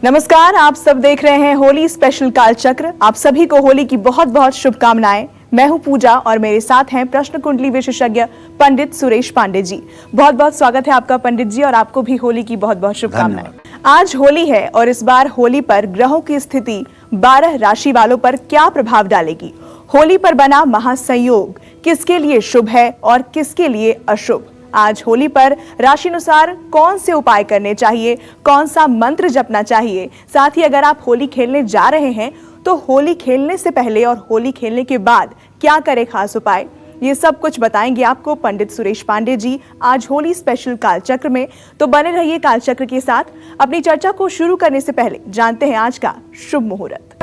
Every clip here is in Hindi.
नमस्कार, आप सब देख रहे हैं होली स्पेशल कालचक्र। आप सभी को होली की बहुत बहुत शुभकामनाएं। मैं हूं पूजा और मेरे साथ हैं प्रश्न कुंडली विशेषज्ञ पंडित सुरेश पांडे जी। बहुत बहुत स्वागत है आपका पंडित जी, और आपको भी होली की बहुत बहुत शुभकामनाएं। आज होली है और इस बार होली पर ग्रहों की स्थिति 12 राशि वालों पर क्या प्रभाव डालेगी? होली पर बना महासंयोग किसके लिए शुभ है और किसके लिए अशुभ? आज होली पर राशि अनुसार कौन से उपाय करने चाहिए, कौन सा मंत्र जपना चाहिए, साथ ही अगर आप होली खेलने जा रहे हैं तो होली खेलने से पहले और होली खेलने के बाद क्या करें खास उपाय, ये सब कुछ बताएंगे आपको पंडित सुरेश पांडे जी आज होली स्पेशल कालचक्र में। तो बने रहिए कालचक्र के साथ। अपनी चर्चा को शुरू करने से पहले जानते हैं आज का शुभ मुहूर्त।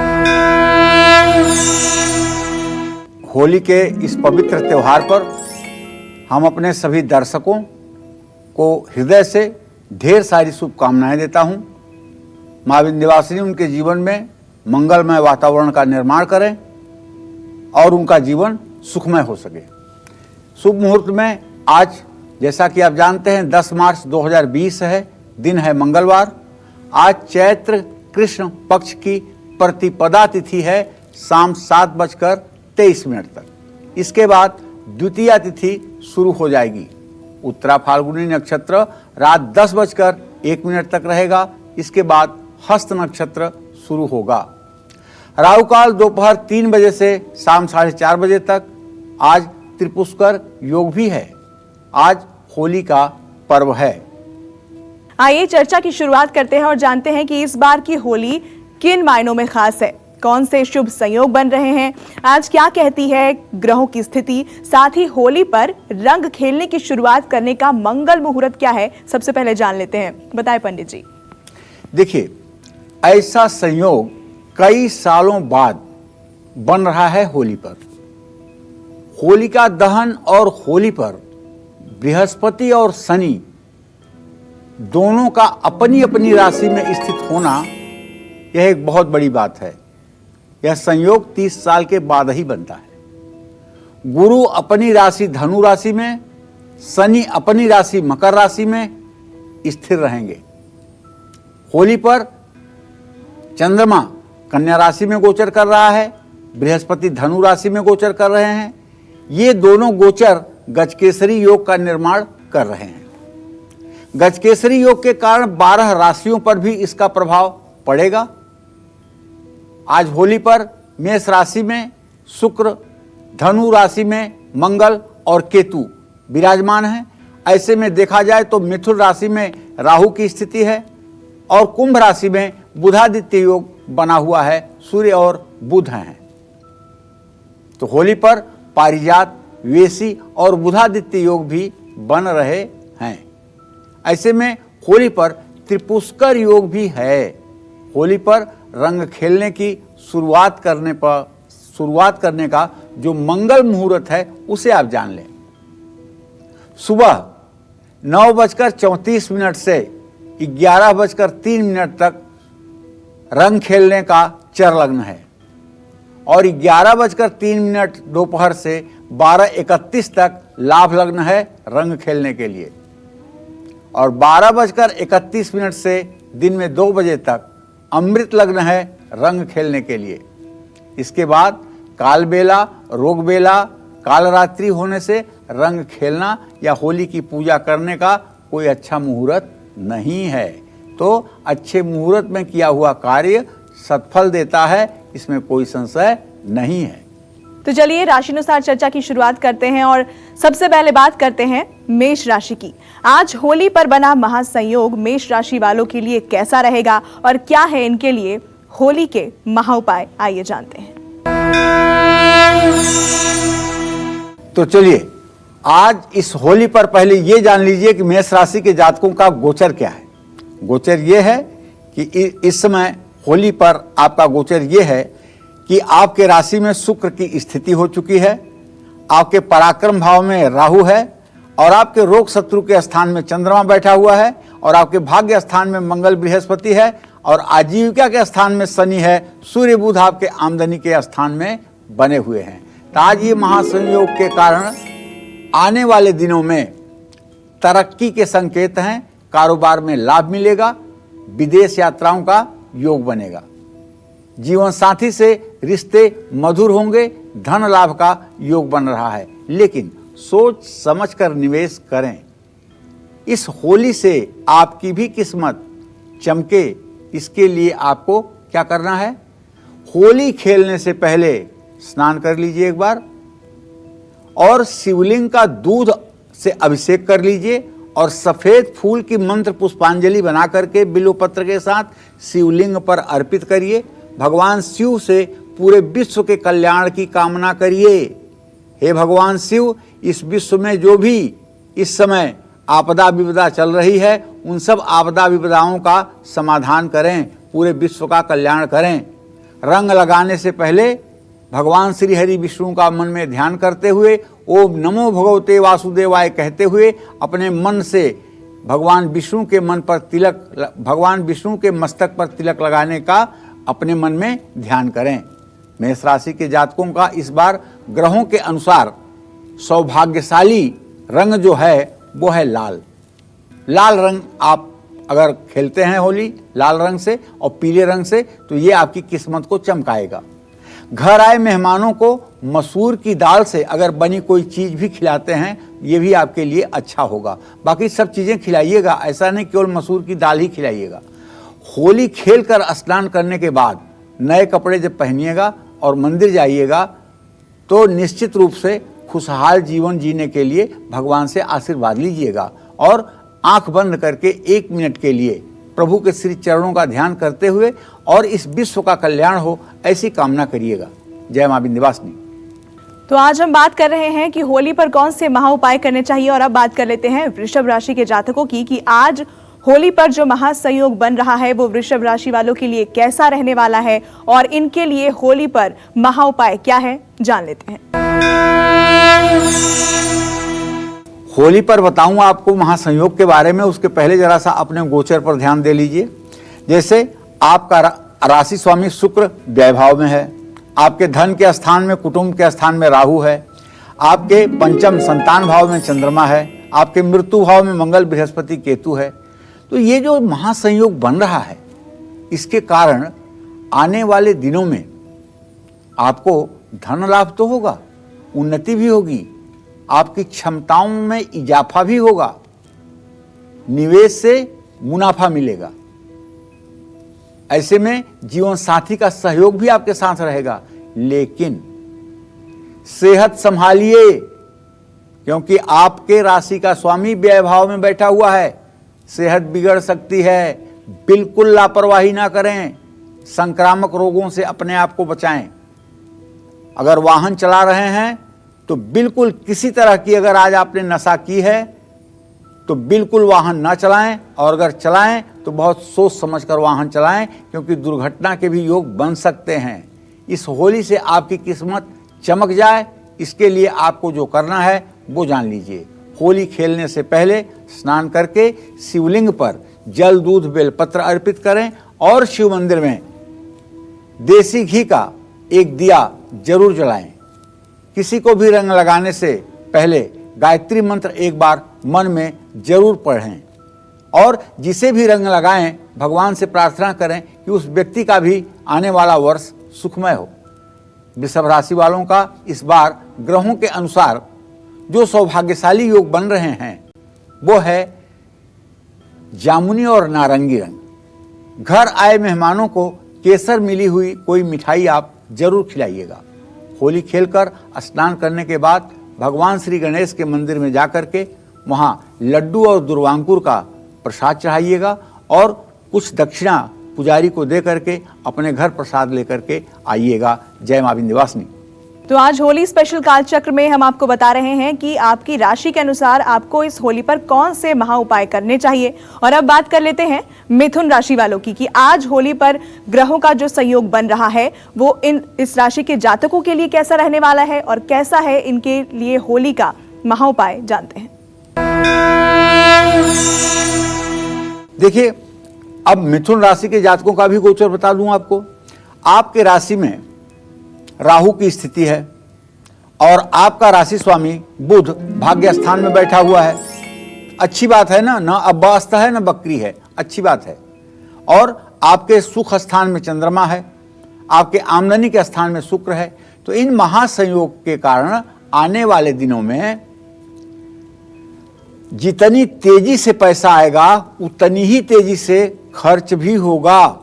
होली के इस पवित्र त्योहार पर हम अपने सभी दर्शकों को हृदय से ढेर सारी शुभकामनाएं देता हूं। माँ विंध्यवासिनी उनके जीवन में मंगलमय वातावरण का निर्माण करें और उनका जीवन सुखमय हो सके। शुभ मुहूर्त में आज, जैसा कि आप जानते हैं, 10 मार्च 2020 है, दिन है मंगलवार। आज चैत्र कृष्ण पक्ष की प्रतिपदा तिथि है, शाम 7:23 तक। इसके बाद द्वितीया तिथि शुरू हो जाएगी। उत्तरा फाल्गुनी नक्षत्र रात 10:01 तक रहेगा। इसके बाद हस्त नक्षत्र शुरू होगा। राहु काल दोपहर 3 बजे से शाम 4:30 बजे तक। आज त्रिपुष्कर योग भी है। आज होली का पर्व है। आइए चर्चा की शुरुआत करते हैं और जानते हैं कि इस बार की होली किन मायनों में खास है, कौन से शुभ संयोग बन रहे हैं, आज क्या कहती है ग्रहों की स्थिति, साथ ही होली पर रंग खेलने की शुरुआत करने का मंगल मुहूर्त क्या है, सबसे पहले जान लेते हैं। बताएं पंडित जी। देखिए, ऐसा संयोग कई सालों बाद बन रहा है होली पर। होलिका दहन और होली पर बृहस्पति और शनि दोनों का अपनी अपनी राशि में स्थित होना, यह एक बहुत बड़ी बात है। यह संयोग 30 साल के बाद ही बनता है। गुरु अपनी राशि धनु राशि में, शनि अपनी राशि मकर राशि में स्थिर रहेंगे। होली पर चंद्रमा कन्या राशि में गोचर कर रहा है, बृहस्पति धनु राशि में गोचर कर रहे हैं। ये दोनों गोचर गजकेसरी योग का निर्माण कर रहे हैं। गजकेसरी योग के कारण 12 राशियों पर भी इसका प्रभाव पड़ेगा। आज होली पर मेष राशि में शुक्र, धनु राशि में मंगल और केतु विराजमान हैं। ऐसे में देखा जाए तो मिथुन राशि में राहु की स्थिति है और कुंभ राशि में बुधादित्य योग बना हुआ है, सूर्य और बुध हैं। तो होली पर पारिजात, वेशी और बुधादित्य योग भी बन रहे हैं। ऐसे में होली पर त्रिपुष्कर योग भी है। होली पर रंग खेलने की शुरुआत करने का जो मंगल मुहूर्त है उसे आप जान लें। सुबह 9:34 से 11:03 तक रंग खेलने का चर लग्न है और 11:03 दोपहर से 12:31 तक लाभ लग्न है रंग खेलने के लिए, और 12:31 से दिन में 2 बजे तक अमृत लग्न है रंग खेलने के लिए। इसके बाद काल बेला, रोग बेला, काल रात्रि होने से रंग खेलना या होली की पूजा करने का कोई अच्छा मुहूर्त नहीं है। तो अच्छे मुहूर्त में किया हुआ कार्य सत्फल देता है, इसमें कोई संशय नहीं है। तो चलिए राशिनुसार चर्चा की शुरुआत करते हैं और सबसे पहले बात करते हैं मेष राशि की। आज होली पर बना महासंयोग मेष राशि वालों के लिए कैसा रहेगा और क्या है इनके लिए होली के महाउपाय, आइए जानते हैं। तो चलिए आज इस होली पर पहले ये जान लीजिए कि मेष राशि के जातकों का गोचर क्या है। गोचर ये है कि इस समय होली पर आपका गोचर ये है कि आपके राशि में शुक्र की स्थिति हो चुकी है, आपके पराक्रम भाव में राहु है और आपके रोग शत्रु के स्थान में चंद्रमा बैठा हुआ है और आपके भाग्य स्थान में मंगल बृहस्पति है और आजीविका के स्थान में शनि है। सूर्य बुध आपके आमदनी के स्थान में बने हुए हैं। तो आज ये महासंयोग के कारण आने वाले दिनों में तरक्की के संकेत हैं। कारोबार में लाभ मिलेगा, विदेश यात्राओं का योग बनेगा। जीवन साथी से रिश्ते मधुर होंगे, धन लाभ का योग बन रहा है, लेकिन सोच समझकर निवेश करें। इस होली से आपकी भी किस्मत चमके, इसके लिए आपको क्या करना है? होली खेलने से पहले स्नान कर लीजिए एक बार, और शिवलिंग का दूध से अभिषेक कर लीजिए, और सफेद फूल की मंत्र पुष्पांजलि बना करके बिल्वपत्र के साथ शिवलिंग पर अर्पित करिए। भगवान शिव से पूरे विश्व के कल्याण की कामना करिए। हे भगवान शिव, इस विश्व में जो भी इस समय आपदा विपदा चल रही है, उन सब आपदा विपदाओं का समाधान करें, पूरे विश्व का कल्याण करें। रंग लगाने से पहले भगवान श्री हरि विष्णु का मन में ध्यान करते हुए ओम नमो भगवते वासुदेवाय कहते हुए अपने मन से भगवान विष्णु के मन पर तिलक, भगवान विष्णु के मस्तक पर तिलक लगाने का अपने मन में ध्यान करें। मेष राशि के जातकों का इस बार ग्रहों के अनुसार सौभाग्यशाली रंग जो है वो है लाल। लाल रंग आप अगर खेलते हैं होली लाल रंग से और पीले रंग से, तो ये आपकी किस्मत को चमकाएगा। घर आए मेहमानों को मसूर की दाल से अगर बनी कोई चीज भी खिलाते हैं, ये भी आपके लिए अच्छा होगा। बाकी सब चीजें खिलाइएगा, ऐसा नहीं केवल मसूर की दाल ही खिलाइएगा। होली खेलकर स्नान करने के बाद नए कपड़े जब पहनिएगा और मंदिर जाइएगा, तो निश्चित रूप से खुशहाल जीवन जीने के लिए भगवान से आशीर्वाद लीजिएगा, और आंख बंद करके 1 मिनट के लिए प्रभु के श्री चरणों का ध्यान करते हुए और इस विश्व का कल्याण हो, ऐसी कामना करिएगा। जय मां विंध्यवासिनी। तो आज हम बात कर रहे हैं कि होली पर कौन से महा उपाय करने चाहिए, और अब बात कर लेते हैं वृषभ राशि के जातकों की कि आज होली पर जो महासंयोग बन रहा है वो वृषभ राशि वालों के लिए कैसा रहने वाला है, और इनके लिए होली पर महा उपाय क्या है, जान लेते हैं। होली पर बताऊंगा आपको महासंयोग के बारे में, उसके पहले जरा सा अपने गोचर पर ध्यान दे लीजिए। जैसे आपका राशि स्वामी शुक्र व्यय भाव में है, आपके धन के स्थान में, कुटुंब के स्थान में राहु है, आपके पंचम संतान भाव में चंद्रमा है, आपके मृत्यु भाव में मंगल बृहस्पति केतु है। तो ये जो महासंयोग बन रहा है, इसके कारण आने वाले दिनों में आपको धन लाभ तो होगा, उन्नति भी होगी, आपकी क्षमताओं में इजाफा भी होगा, निवेश से मुनाफा मिलेगा। ऐसे में जीवन साथी का सहयोग भी आपके साथ रहेगा, लेकिन सेहत संभालिए, क्योंकि आपके राशि का स्वामी व्यय भाव में बैठा हुआ है, सेहत बिगड़ सकती है। बिल्कुल लापरवाही ना करें, संक्रामक रोगों से अपने आप को बचाएं। अगर वाहन चला रहे हैं तो बिल्कुल किसी तरह की, अगर आज आपने नशा की है तो बिल्कुल वाहन ना चलाएं, और अगर चलाएं तो बहुत सोच समझकर वाहन चलाएं, क्योंकि दुर्घटना के भी योग बन सकते हैं। इस होली से आपकी किस्मत चमक जाए, इसके लिए आपको जो करना है वो जान लीजिए। होली खेलने से पहले स्नान करके शिवलिंग पर जल दूध बेलपत्र अर्पित करें, और शिव मंदिर में देसी घी का एक दिया जरूर जलाएं। किसी को भी रंग लगाने से पहले गायत्री मंत्र एक बार मन में जरूर पढ़ें, और जिसे भी रंग लगाएं भगवान से प्रार्थना करें कि उस व्यक्ति का भी आने वाला वर्ष सुखमय हो। वृषभ राशि वालों का इस बार ग्रहों के अनुसार जो सौभाग्यशाली योग बन रहे हैं वो है जामुनी और नारंगी रंग। घर आए मेहमानों को केसर मिली हुई कोई मिठाई आप जरूर खिलाइएगा। होली खेलकर स्नान करने के बाद भगवान श्री गणेश के मंदिर में जाकर के वहाँ लड्डू और दुर्वांकुर का प्रसाद चढ़ाइएगा, और कुछ दक्षिणा पुजारी को दे करके अपने घर प्रसाद लेकर के आइएगा। जय मां विंध्यवासिनी। तो आज होली स्पेशल कालचक्र में हम आपको बता रहे हैं कि आपकी राशि के अनुसार आपको इस होली पर कौन से महा उपाय करने चाहिए। और अब बात कर लेते हैं मिथुन राशि वालों की कि आज होली पर ग्रहों का जो संयोग बन रहा है वो इस राशि के जातकों के लिए कैसा रहने वाला है, और कैसा है इनके लिए होली का महा उपाय, जानते हैं। देखिए, अब मिथुन राशि के जातकों का भी गोचर बता दूं आपको। आपके राशि में राहु की स्थिति है, और आपका राशि स्वामी बुध भाग्य स्थान में बैठा हुआ है। अच्छी बात है ना, अब अस्त है ना बकरी है, अच्छी बात है। और आपके सुख स्थान में चंद्रमा है, आपके आमदनी के स्थान में शुक्र है। तो इन महासंयोग के कारण आने वाले दिनों में जितनी तेजी से पैसा आएगा उतनी ही तेजी से खर्च भी होगा।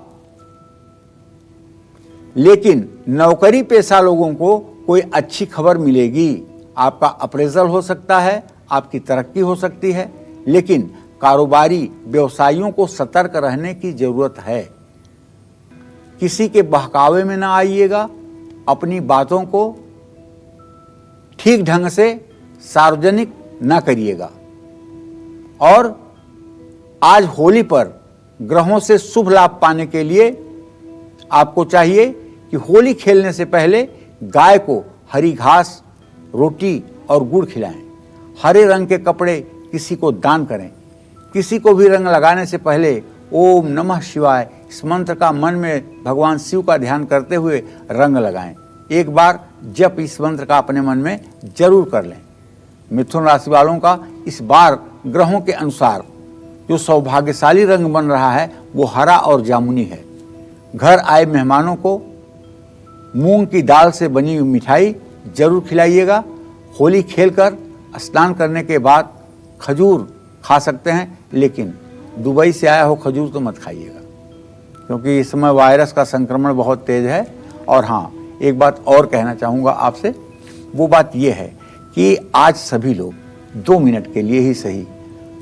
लेकिन नौकरी पेशा लोगों को कोई अच्छी खबर मिलेगी, आपका अप्रेजल हो सकता है, आपकी तरक्की हो सकती है। लेकिन कारोबारी व्यवसायियों को सतर्क रहने की जरूरत है। किसी के बहकावे में ना आइएगा, अपनी बातों को ठीक ढंग से सार्वजनिक ना करिएगा। और आज होली पर ग्रहों से शुभ लाभ पाने के लिए आपको चाहिए कि होली खेलने से पहले गाय को हरी घास, रोटी और गुड़ खिलाएं। हरे रंग के कपड़े किसी को दान करें। किसी को भी रंग लगाने से पहले ओम नमः शिवाय इस मंत्र का मन में भगवान शिव का ध्यान करते हुए रंग लगाएं। एक बार जप इस मंत्र का अपने मन में जरूर कर लें। मिथुन राशि वालों का इस बार ग्रहों के अनुसार जो सौभाग्यशाली रंग बन रहा है वो हरा और जामुनी है। घर आए मेहमानों को मूंग की दाल से बनी हुई मिठाई जरूर खिलाइएगा। होली खेलकर स्नान करने के बाद खजूर खा सकते हैं, लेकिन दुबई से आया हो खजूर तो मत खाइएगा, क्योंकि इस समय वायरस का संक्रमण बहुत तेज है। और हाँ, एक बात और कहना चाहूँगा आपसे, वो बात ये है कि आज सभी लोग 2 मिनट के लिए ही सही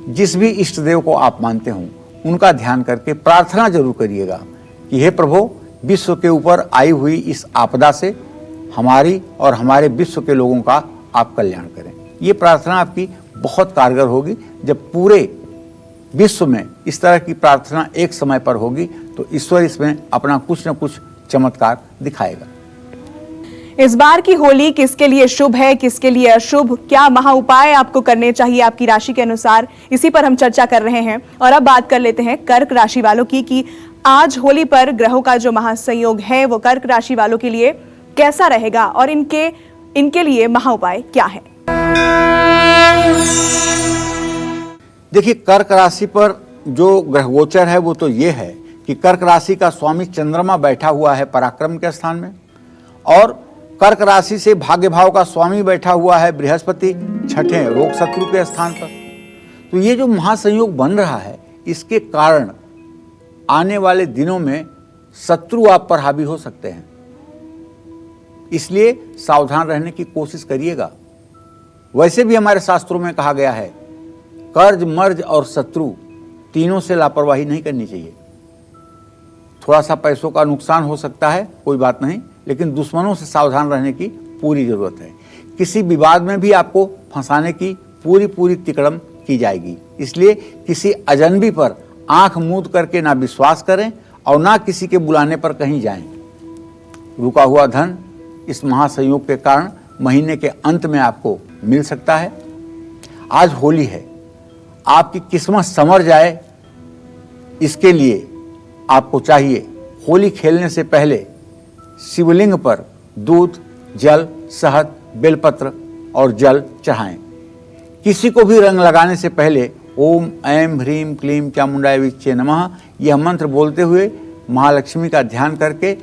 जिस भी इष्ट देव को आप मानते हो उनका ध्यान करके प्रार्थना जरूर करिएगा कि हे प्रभु, विश्व के ऊपर आई हुई इस आपदा से हमारी और हमारे विश्व के लोगों का आप कल्याण करें। ये प्रार्थना आपकी बहुत कारगर होगी। जब पूरे विश्व में इस तरह की प्रार्थना एक समय पर होगी तो ईश्वर इसमें अपना कुछ न कुछ चमत्कार दिखाएगा। इस बार की होली किसके लिए शुभ है, किसके लिए अशुभ, क्या महा उपाय आपको करने चाहिए आपकी राशि के अनुसार, इसी पर हम चर्चा कर रहे हैं। और अब बात कर लेते हैं कर्क राशि वालों की कि आज होली पर ग्रहों का जो महासंयोग है वो कर्क राशि वालों के लिए कैसा रहेगा और इनके लिए महा उपाय क्या है। देखिए, कर्क राशि पर जो ग्रह गोचर है वो तो ये है कि कर्क राशि का स्वामी चंद्रमा बैठा हुआ है पराक्रम के स्थान में, और कर्क राशि से भाग्य भाव का स्वामी बैठा हुआ है बृहस्पति छठे रोग शत्रु के स्थान पर। तो ये जो महासंयोग बन रहा है इसके कारण आने वाले दिनों में शत्रु आप पर हावी हो सकते हैं, इसलिए सावधान रहने की कोशिश करिएगा। वैसे भी हमारे शास्त्रों में कहा गया है कर्ज, मर्ज और शत्रु तीनों से लापरवाही नहीं करनी चाहिए। थोड़ा सा पैसों का नुकसान हो सकता है, कोई बात नहीं, लेकिन दुश्मनों से सावधान रहने की पूरी जरूरत है। किसी विवाद में भी आपको फंसाने की पूरी तिकड़म की जाएगी, इसलिए किसी अजनबी पर आंख मूंद करके ना विश्वास करें और ना किसी के बुलाने पर कहीं जाएं। रुका हुआ धन इस महासंयोग के कारण महीने के अंत में आपको मिल सकता है। आज होली है, आपकी किस्मत संवर जाए इसके लिए आपको चाहिए होली खेलने से पहले शिवलिंग पर दूध, जल, शहद, बेलपत्र और जल चढ़ाएं। किसी को भी रंग लगाने से पहले ओम ऐं ह्रीं क्लीं चामुंडाय विच्चे नमः यह मंत्र बोलते हुए महालक्ष्मी का ध्यान करके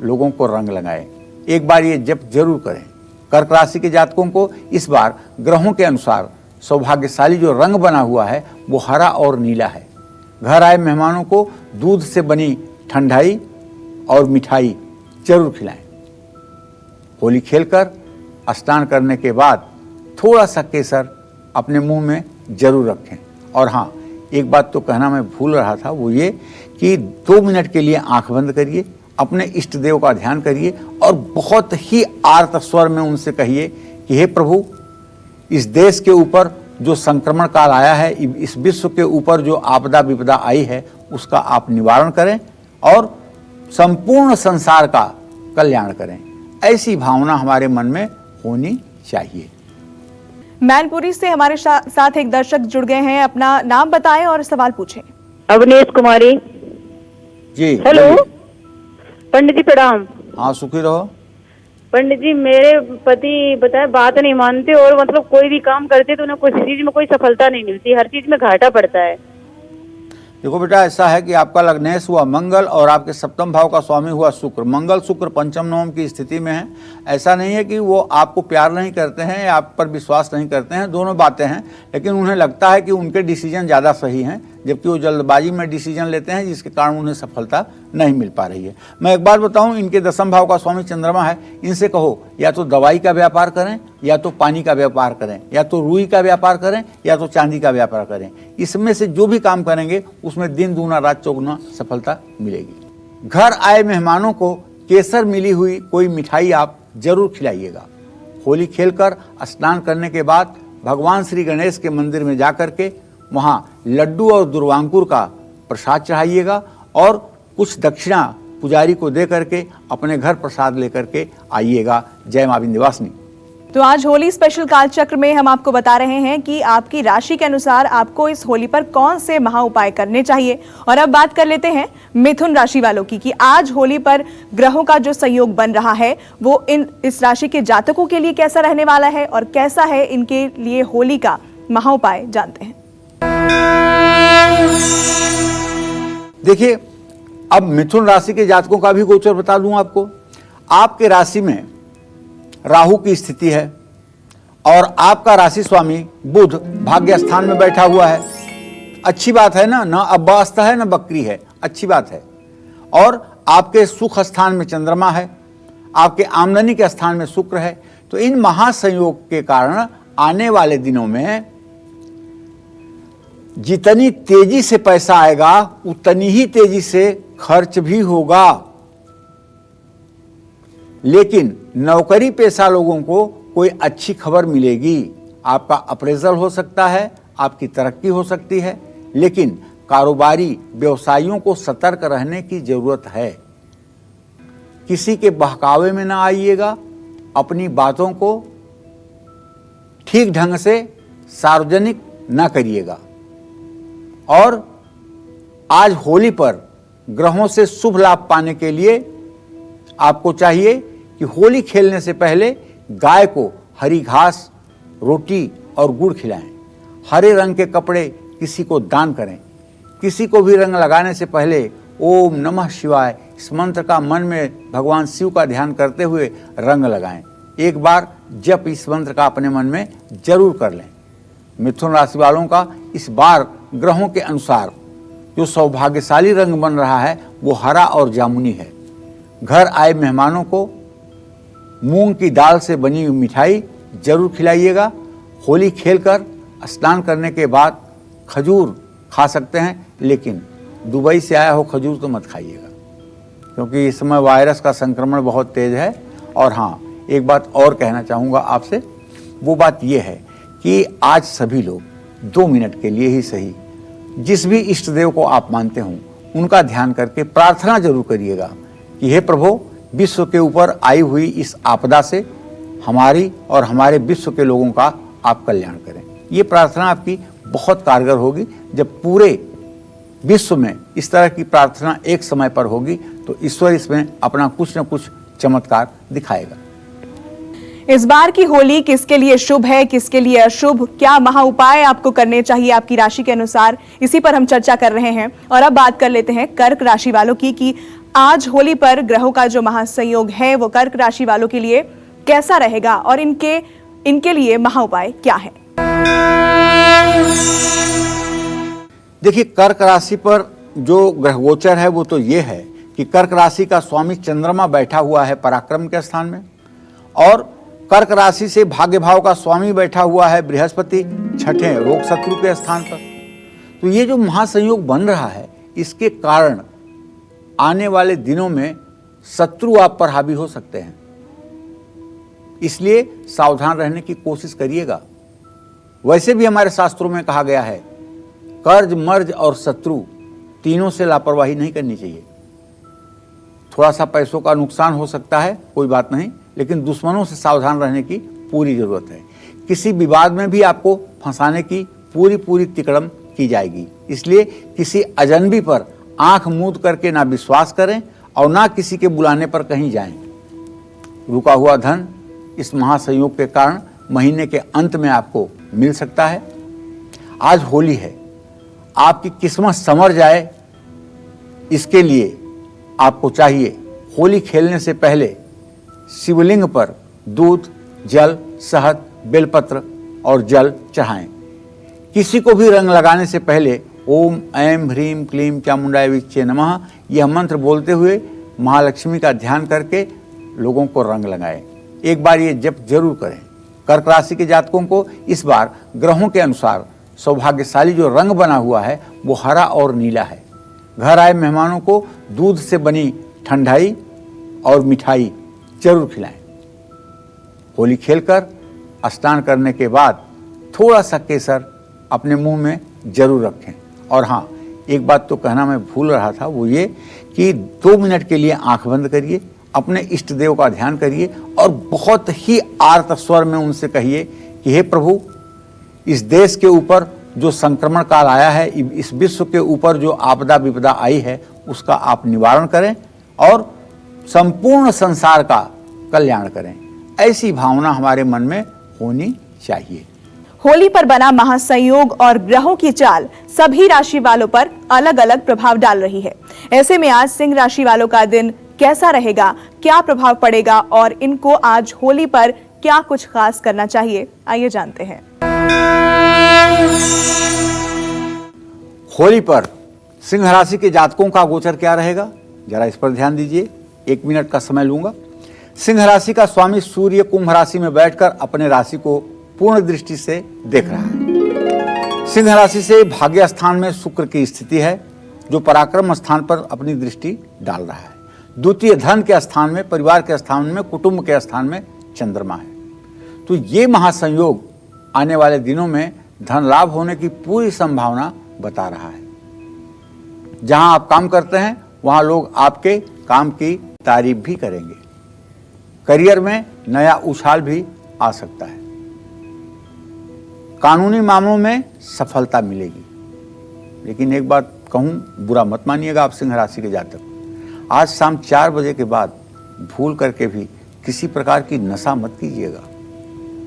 लोगों को रंग लगाएं। एक बार ये जप जरूर करें। कर्क राशि के जातकों को इस बार ग्रहों के अनुसार सौभाग्यशाली जो रंग बना हुआ है वो हरा और नीला है। घर आए मेहमानों को दूध से बनी ठंडाई और मिठाई जरूर खिलाएं। होली खेलकर स्नान करने के बाद थोड़ा सा केसर अपने मुंह में जरूर रखें। और हाँ, एक बात तो कहना मैं भूल रहा था, वो ये कि 2 मिनट के लिए आंख बंद करिए, अपने इष्ट देव का ध्यान करिए और बहुत ही आर्त स्वर में उनसे कहिए कि हे प्रभु, इस देश के ऊपर जो संक्रमण काल आया है, इस विश्व के ऊपर जो आपदा विपदा आई है उसका आप निवारण करें और संपूर्ण संसार का कल्याण करें। ऐसी भावना हमारे मन में होनी चाहिए। मैनपुरी से हमारे साथ एक दर्शक जुड़ गए हैं, अपना नाम बताएं और सवाल पूछें। अवनीश कुमारी जी। हेलो पंडित जी प्रणाम। हाँ, सुखी रहो। पंडित जी, मेरे पति बताए बात नहीं मानते और मतलब कोई भी काम करते तो उन्हें किसी चीज में कोई सफलता नहीं मिलती, हर चीज में घाटा पड़ता है। देखो बेटा, ऐसा है कि आपका लग्नेश हुआ मंगल और आपके सप्तम भाव का स्वामी हुआ शुक्र। मंगल शुक्र पंचम नवम की स्थिति में है। ऐसा नहीं है कि वो आपको प्यार नहीं करते हैं या आप पर विश्वास नहीं करते हैं, दोनों बातें हैं, लेकिन उन्हें लगता है कि उनके डिसीजन ज़्यादा सही हैं, जबकि वो जल्दबाजी में डिसीजन लेते हैं, जिसके कारण उन्हें सफलता नहीं मिल पा रही है। मैं एक बात बताऊं, इनके दसम भाव का स्वामी चंद्रमा है। इनसे कहो या तो दवाई का व्यापार करें, या तो पानी का व्यापार करें, या तो रुई का व्यापार करें, या तो चांदी का व्यापार करें। इसमें से जो भी काम करेंगे उसमें दिन दूना रात चौगुना सफलता मिलेगी। घर आए मेहमानों को केसर मिली हुई कोई मिठाई आप जरूर खिलाइएगा। होली खेलकर स्नान करने के बाद भगवान श्री गणेश के मंदिर में जाकर के वहाँ लड्डू और दुर्वांकुर का प्रसाद चढ़ाइएगा और कुछ दक्षिणा पुजारी को दे करके अपने घर प्रसाद लेकर के आइएगा। जय मां विंध्यवासिनी। तो आज होली स्पेशल कालचक्र में हम आपको बता रहे हैं कि आपकी राशि के अनुसार आपको इस होली पर कौन से महा उपाय करने चाहिए। और अब बात कर लेते हैं मिथुन राशि वालों की कि आज होली पर ग्रहों का जो संयोग बन रहा है वो इस राशि के जातकों के लिए कैसा रहने वाला है और कैसा है इनके लिए होली का महा उपाय, जानते हैं। देखिए, अब मिथुन राशि के जातकों का भी गोचर बता दूं आपको। आपके राशि में राहु की स्थिति है और आपका राशि स्वामी बुध भाग्य स्थान में बैठा हुआ है। अच्छी बात है ना अब्बास्ता है ना बकरी है, अच्छी बात है। और आपके सुख स्थान में चंद्रमा है, आपके आमदनी के स्थान में शुक्र है। तो इन महासंयोग के कारण आने वाले दिनों में जितनी तेजी से पैसा आएगा उतनी ही तेजी से खर्च भी होगा। लेकिन नौकरी पेशा लोगों को कोई अच्छी खबर मिलेगी। आपका अप्रेजल हो सकता है, आपकी तरक्की हो सकती है, लेकिन कारोबारी व्यवसायियों को सतर्क रहने की जरूरत है। किसी के बहकावे में ना आइएगा। अपनी बातों को ठीक ढंग से सार्वजनिक ना करिएगा। और आज होली पर ग्रहों से शुभ लाभ पाने के लिए आपको चाहिए कि होली खेलने से पहले गाय को हरी घास, रोटी और गुड़ खिलाएं। हरे रंग के कपड़े किसी को दान करें। किसी को भी रंग लगाने से पहले ओम नमः शिवाय इस मंत्र का मन में भगवान शिव का ध्यान करते हुए रंग लगाएं। एक बार जप इस मंत्र का अपने मन में जरूर कर लें। मिथुन राशि वालों का इस बार ग्रहों के अनुसार जो सौभाग्यशाली रंग बन रहा है वो हरा और जामुनी है। घर आए मेहमानों को मूंग की दाल से बनी हुई मिठाई जरूर खिलाइएगा। होली खेलकर स्नान करने के बाद खजूर खा सकते हैं, लेकिन दुबई से आया हो खजूर तो मत खाइएगा, क्योंकि इस समय वायरस का संक्रमण बहुत तेज है। और हाँ, एक बात और कहना चाहूँगा आपसे, वो बात ये है कि आज सभी लोग 2 मिनट के लिए ही सही जिस भी इष्ट देव को आप मानते हो उनका ध्यान करके प्रार्थना जरूर करिएगा कि हे प्रभु, विश्व के ऊपर आई हुई इस आपदा से हमारी और हमारे विश्व के लोगों का आप कल्याण करें। ये प्रार्थना आपकी बहुत कारगर होगी। जब पूरे विश्व में इस तरह की प्रार्थना एक समय पर होगी तो ईश्वर इसमें अपना कुछ न कुछ चमत्कार दिखाएगा। इस बार की होली किसके लिए शुभ है, किसके लिए अशुभ, क्या महा उपाय आपको करने चाहिए आपकी राशि के अनुसार, इसी पर हम चर्चा कर रहे हैं। और अब बात कर लेते हैं कर्क राशि वालों की कि आज होली पर ग्रहों का जो महासंयोग है वो कर्क राशि वालों के लिए कैसा रहेगा और इनके लिए महा उपाय क्या है। देखिए, कर्क राशि पर जो ग्रह गोचर है वो तो ये है कि कर्क राशि का स्वामी चंद्रमा बैठा हुआ है पराक्रम के स्थान में, और कर्क राशि से भाग्य भाव का स्वामी बैठा हुआ है बृहस्पति छठे रोग शत्रु के स्थान पर। तो ये जो महासंयोग बन रहा है इसके कारण आने वाले दिनों में शत्रु आप पर हावी हो सकते हैं, इसलिए सावधान रहने की कोशिश करिएगा। वैसे भी हमारे शास्त्रों में कहा गया है कर्ज, मर्ज और शत्रु तीनों से लापरवाही नहीं करनी चाहिए। थोड़ा सा पैसों का नुकसान हो सकता है, कोई बात नहीं, लेकिन दुश्मनों से सावधान रहने की पूरी जरूरत है। किसी विवाद में भी आपको फंसाने की पूरी तिकड़म की जाएगी, इसलिए किसी अजनबी पर आंख मूंद करके ना विश्वास करें और ना किसी के बुलाने पर कहीं जाएं। रुका हुआ धन इस महासंयोग के कारण महीने के अंत में आपको मिल सकता है। आज होली है, आपकी किस्मत संवर जाए, इसके लिए आपको चाहिए होली खेलने से पहले शिवलिंग पर दूध, जल, शहद, बेलपत्र और जल चढ़ाएं। किसी को भी रंग लगाने से पहले ओम ऐं ह्रीं क्लीं चामुंडाय विच्चे नमः यह मंत्र बोलते हुए महालक्ष्मी का ध्यान करके लोगों को रंग लगाएं। एक बार ये जप जरूर करें। कर्क राशि के जातकों को इस बार ग्रहों के अनुसार सौभाग्यशाली जो रंग बना हुआ है वो हरा और नीला है। घर आए मेहमानों को दूध से बनी ठंडाई और मिठाई जरूर खिलाएं। होली खेलकर स्नान करने के बाद थोड़ा सा केसर अपने मुंह में जरूर रखें। और हाँ, एक बात तो कहना मैं भूल रहा था, वो ये कि 2 मिनट के लिए आंख बंद करिए, अपने इष्ट देव का ध्यान करिए और बहुत ही आर्त स्वर में उनसे कहिए कि हे प्रभु, इस देश के ऊपर जो संक्रमण काल आया है, इस विश्व के ऊपर जो आपदा विपदा आई है, उसका आप निवारण करें और संपूर्ण संसार का कल्याण करें। ऐसी भावना हमारे मन में होनी चाहिए। होली पर बना महासंयोग और ग्रहों की चाल सभी राशि वालों पर अलग अलग प्रभाव डाल रही है। ऐसे में आज सिंह राशि वालों का दिन कैसा रहेगा, क्या प्रभाव पड़ेगा और इनको आज होली पर क्या कुछ खास करना चाहिए, आइए जानते हैं। होली पर सिंह राशि के जातकों का गोचर क्या रहेगा, जरा इस पर ध्यान दीजिए। 1 मिनट का समय लूंगा। सिंह राशि का स्वामी सूर्य कुंभ राशि में बैठकर अपने राशि को पूर्ण दृष्टि से देख रहा है। सिंह राशि से भाग्य स्थान में शुक्र की स्थिति है, जो पराक्रम स्थान पर अपनी दृष्टि डाल रहा है। द्वितीय धन के स्थान में, परिवार के स्थान में, कुटुंब के स्थान में चंद्रमा है। तो ये महासंयोग आने वाले दिनों में धन लाभ होने की पूरी संभावना बता रहा है। जहां आप काम करते हैं वहां लोग आपके काम की तारीफ भी करेंगे। करियर में नया उछाल भी आ सकता है। कानूनी मामलों में सफलता मिलेगी। लेकिन एक बात कहूं, बुरा मत मानिएगा आप सिंह राशि के जातक, आज शाम 4 बजे के बाद भूल करके भी किसी प्रकार की नशा मत कीजिएगा,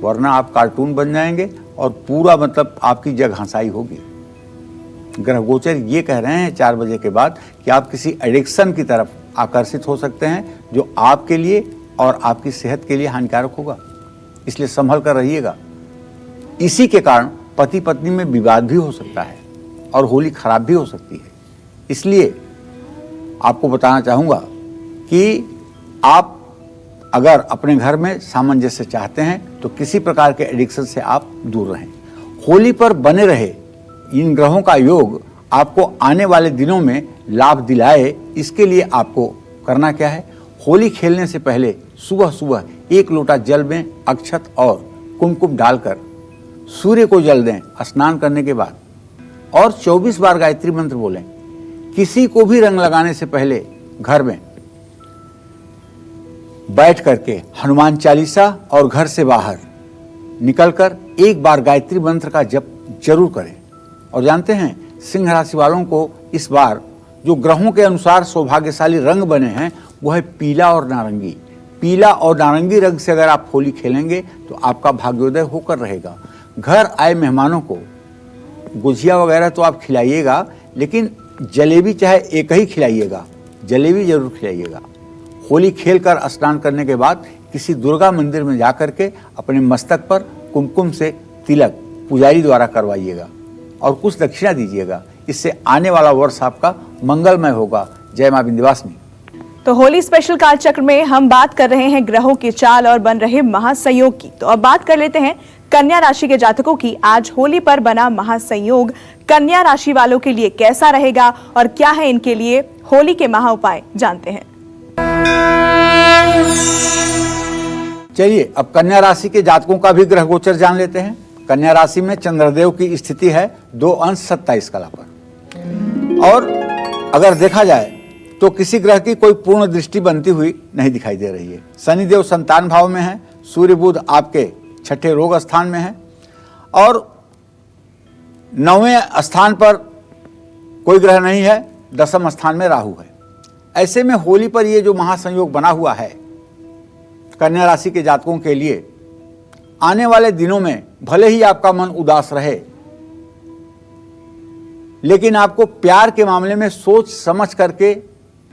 वरना आप कार्टून बन जाएंगे और पूरा मतलब आपकी जग हंसाई होगी। ग्रह गोचर ये कह रहे हैं 4 बजे के बाद कि आप किसी एडिक्शन की तरफ आकर्षित हो सकते हैं, जो आपके लिए और आपकी सेहत के लिए हानिकारक होगा। इसलिए संभल कर रहिएगा। इसी के कारण पति पत्नी में विवाद भी हो सकता है और होली खराब भी हो सकती है। इसलिए आपको बताना चाहूँगा कि आप अगर अपने घर में सामंजस्य चाहते हैं तो किसी प्रकार के एडिक्शन से आप दूर रहें। होली पर बने रहे इन ग्रहों का योग आपको आने वाले दिनों में लाभ दिलाए, इसके लिए आपको करना क्या है, होली खेलने से पहले सुबह सुबह 1 लोटा जल में अक्षत और कुमकुम डालकर सूर्य को जल दें स्नान करने के बाद, और 24 बार गायत्री मंत्र बोलें। किसी को भी रंग लगाने से पहले घर में बैठ करके हनुमान चालीसा और घर से बाहर निकलकर 1 बार गायत्री मंत्र का जप जरूर करें। और जानते हैं, सिंह राशि वालों को इस बार जो ग्रहों के अनुसार सौभाग्यशाली रंग बने हैं वो है पीला और नारंगी। पीला और नारंगी रंग से अगर आप होली खेलेंगे तो आपका भाग्योदय होकर रहेगा। घर आए मेहमानों को गुजिया वगैरह तो आप खिलाइएगा, लेकिन जलेबी चाहे एक ही खिलाइएगा, जलेबी जरूर खिलाइएगा। होली खेलकर स्नान करने के बाद किसी दुर्गा मंदिर में जाकर के अपने मस्तक पर कुमकुम से तिलक पुजारी द्वारा करवाइएगा और कुछ दक्षिणा दीजिएगा। इससे आने वाला वर्ष आपका मंगलमय होगा। जय मां विंध्यवासिनी। तो होली स्पेशल कालचक्र में हम बात कर रहे हैं ग्रहों की चाल और बन रहे महासंयोग की। तो अब बात कर लेते हैं कन्या राशि के जातकों की। आज होली पर बना महासंयोग कन्या राशि वालों के लिए कैसा रहेगा और क्या है इनके लिए होली के महा उपाय, जानते हैं। चलिए अब कन्या राशि के जातकों का भी ग्रह गोचर जान लेते हैं। कन्या राशि में चंद्रदेव की स्थिति है 2 अंश 27 कला पर, और अगर देखा जाए तो किसी ग्रह की कोई पूर्ण दृष्टि बनती हुई नहीं दिखाई दे रही है। शनिदेव संतान भाव में है, सूर्य बुध आपके 6ठे रोग स्थान में है, और 9वें स्थान पर कोई ग्रह नहीं है, 10वें स्थान में राहु है। ऐसे में होली पर ये जो महासंयोग बना हुआ है कन्या राशि के जातकों के लिए, आने वाले दिनों में भले ही आपका मन उदास रहे, लेकिन आपको प्यार के मामले में सोच समझ करके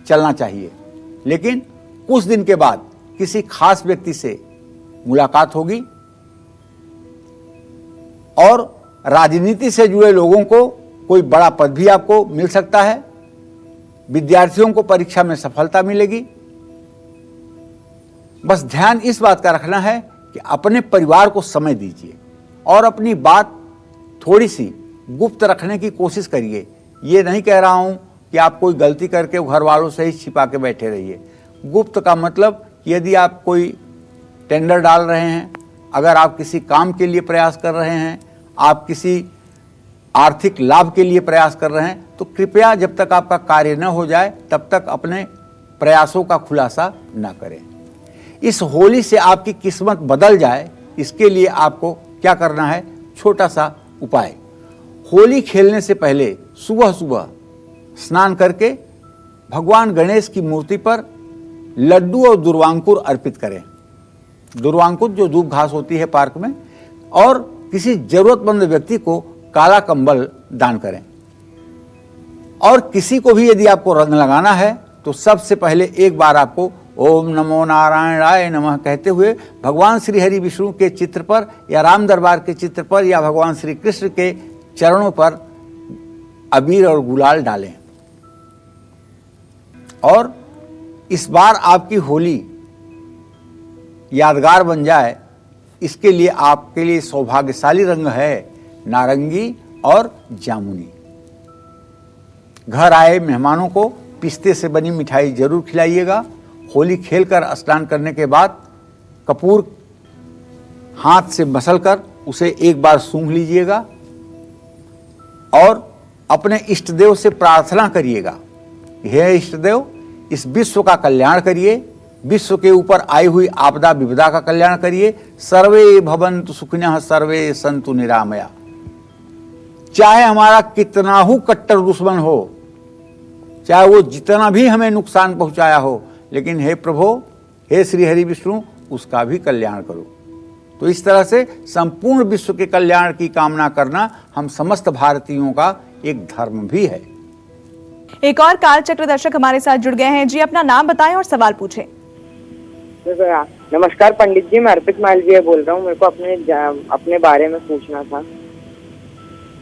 चलना चाहिए। लेकिन कुछ दिन के बाद किसी खास व्यक्ति से मुलाकात होगी और राजनीति से जुड़े लोगों को कोई बड़ा पद भी आपको मिल सकता है। विद्यार्थियों को परीक्षा में सफलता मिलेगी। बस ध्यान इस बात का रखना है कि अपने परिवार को समय दीजिए और अपनी बात थोड़ी सी गुप्त रखने की कोशिश करिए। ये नहीं कह रहा हूं कि आप कोई गलती करके घर वालों से ही छिपा के बैठे रहिए। गुप्त का मतलब यदि आप कोई टेंडर डाल रहे हैं, अगर आप किसी काम के लिए प्रयास कर रहे हैं, आप किसी आर्थिक लाभ के लिए प्रयास कर रहे हैं, तो कृपया जब तक आपका कार्य न हो जाए तब तक अपने प्रयासों का खुलासा न करें। इस होली से आपकी किस्मत बदल जाए, इसके लिए आपको क्या करना है, छोटा सा उपाय। होली खेलने से पहले सुबह सुबह स्नान करके भगवान गणेश की मूर्ति पर लड्डू और दुर्वांकुर अर्पित करें। दुर्वांकुर जो धूप घास होती है पार्क में, और किसी जरूरतमंद व्यक्ति को काला कंबल दान करें। और किसी को भी यदि आपको रंग लगाना है तो सबसे पहले एक बार आपको ओम नमो नारायणाय नमः कहते हुए भगवान श्री हरि विष्णु के चित्र पर या राम दरबार के चित्र पर या भगवान श्री कृष्ण के चरणों पर अबीर और गुलाल डालें। और इस बार आपकी होली यादगार बन जाए, इसके लिए आपके लिए सौभाग्यशाली रंग है नारंगी और जामुनी। घर आए मेहमानों को पिस्ते से बनी मिठाई जरूर खिलाइएगा। होली खेलकर स्नान करने के बाद कपूर हाथ से मसलकर उसे एक बार सूंघ लीजिएगा और अपने इष्ट देव से प्रार्थना करिएगा, हे इष्ट देव, इस विश्व का कल्याण करिए, विश्व के ऊपर आई हुई आपदा विपदा का कल्याण करिए। सर्वे भवन्तु सुखिनः सर्वे सन्तु निरामया। चाहे हमारा कितना ही कट्टर दुश्मन हो, चाहे वो जितना भी हमें नुकसान पहुंचाया हो, लेकिन हे प्रभु, हे श्री हरि विष्णु, उसका भी कल्याण करो। तो इस तरह से संपूर्ण विश्व के कल्याण की कामना करना हम समस्त भारतीयों का एक धर्म भी है। एक और कालचक्र दर्शक हमारे साथ जुड़ गए हैं। जी, अपना नाम बताएं और सवाल पूछें। नमस्कार पंडित जी, मैं अर्पित मालवीय बोल रहा हूँ। मेरे को अपने बारे में पूछना था।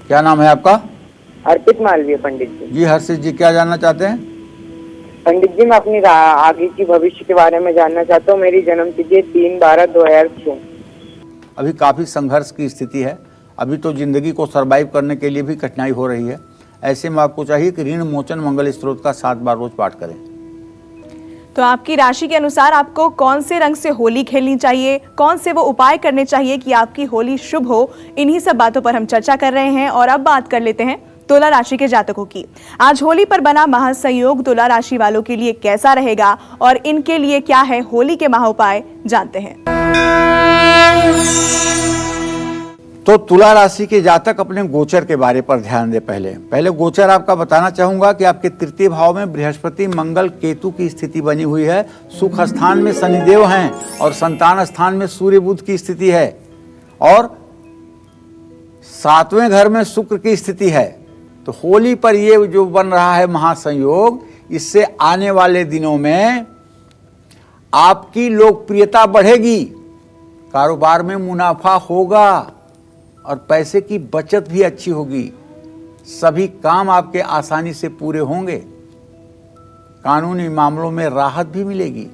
क्या नाम है आपका? अर्पित मालवीय पंडित जी। जी हर्षित जी, क्या जानना चाहते हैं? पंडित जी, मैं अपनी आगे की भविष्य के बारे में जानना चाहता हूँ। मेरी जन्म तिथि 3/12/2006। अभी काफ़ी संघर्ष की स्थिति है। अभी तो जिंदगी को सरवाइव करने के लिए भी कठिनाई हो रही है। ऐसे में आपको चाहिए कि ऋण मोचन मंगल स्त्रोत का 7 बार रोज पाठ करें। तो आपकी राशि के अनुसार आपको कौन से रंग से होली खेलनी चाहिए, कौन से वो उपाय करने चाहिए कि आपकी होली शुभ हो, इन्हीं सब बातों पर हम चर्चा कर रहे हैं। और अब बात कर लेते हैं तुला राशि के जातकों की। आज होली पर बना महासंयोग तुला राशि वालों के लिए कैसा रहेगा और इनके लिए क्या है होली के महाउपाय, जानते हैं। तो तुला राशि के जातक अपने गोचर के बारे पर ध्यान दें। पहले गोचर आपका बताना चाहूंगा कि आपके तृतीय भाव में बृहस्पति मंगल केतु की स्थिति बनी हुई है। सुख स्थान में शनिदेव हैं और संतान स्थान में सूर्य बुध की स्थिति है और 7वें घर में शुक्र की स्थिति है। तो होली पर ये जो बन रहा है महासंयोग, इससे आने वाले दिनों में आपकी लोकप्रियता बढ़ेगी, कारोबार में मुनाफा होगा और पैसे की बचत भी अच्छी होगी। सभी काम आपके आसानी से पूरे होंगे। कानूनी मामलों में राहत भी मिलेगी,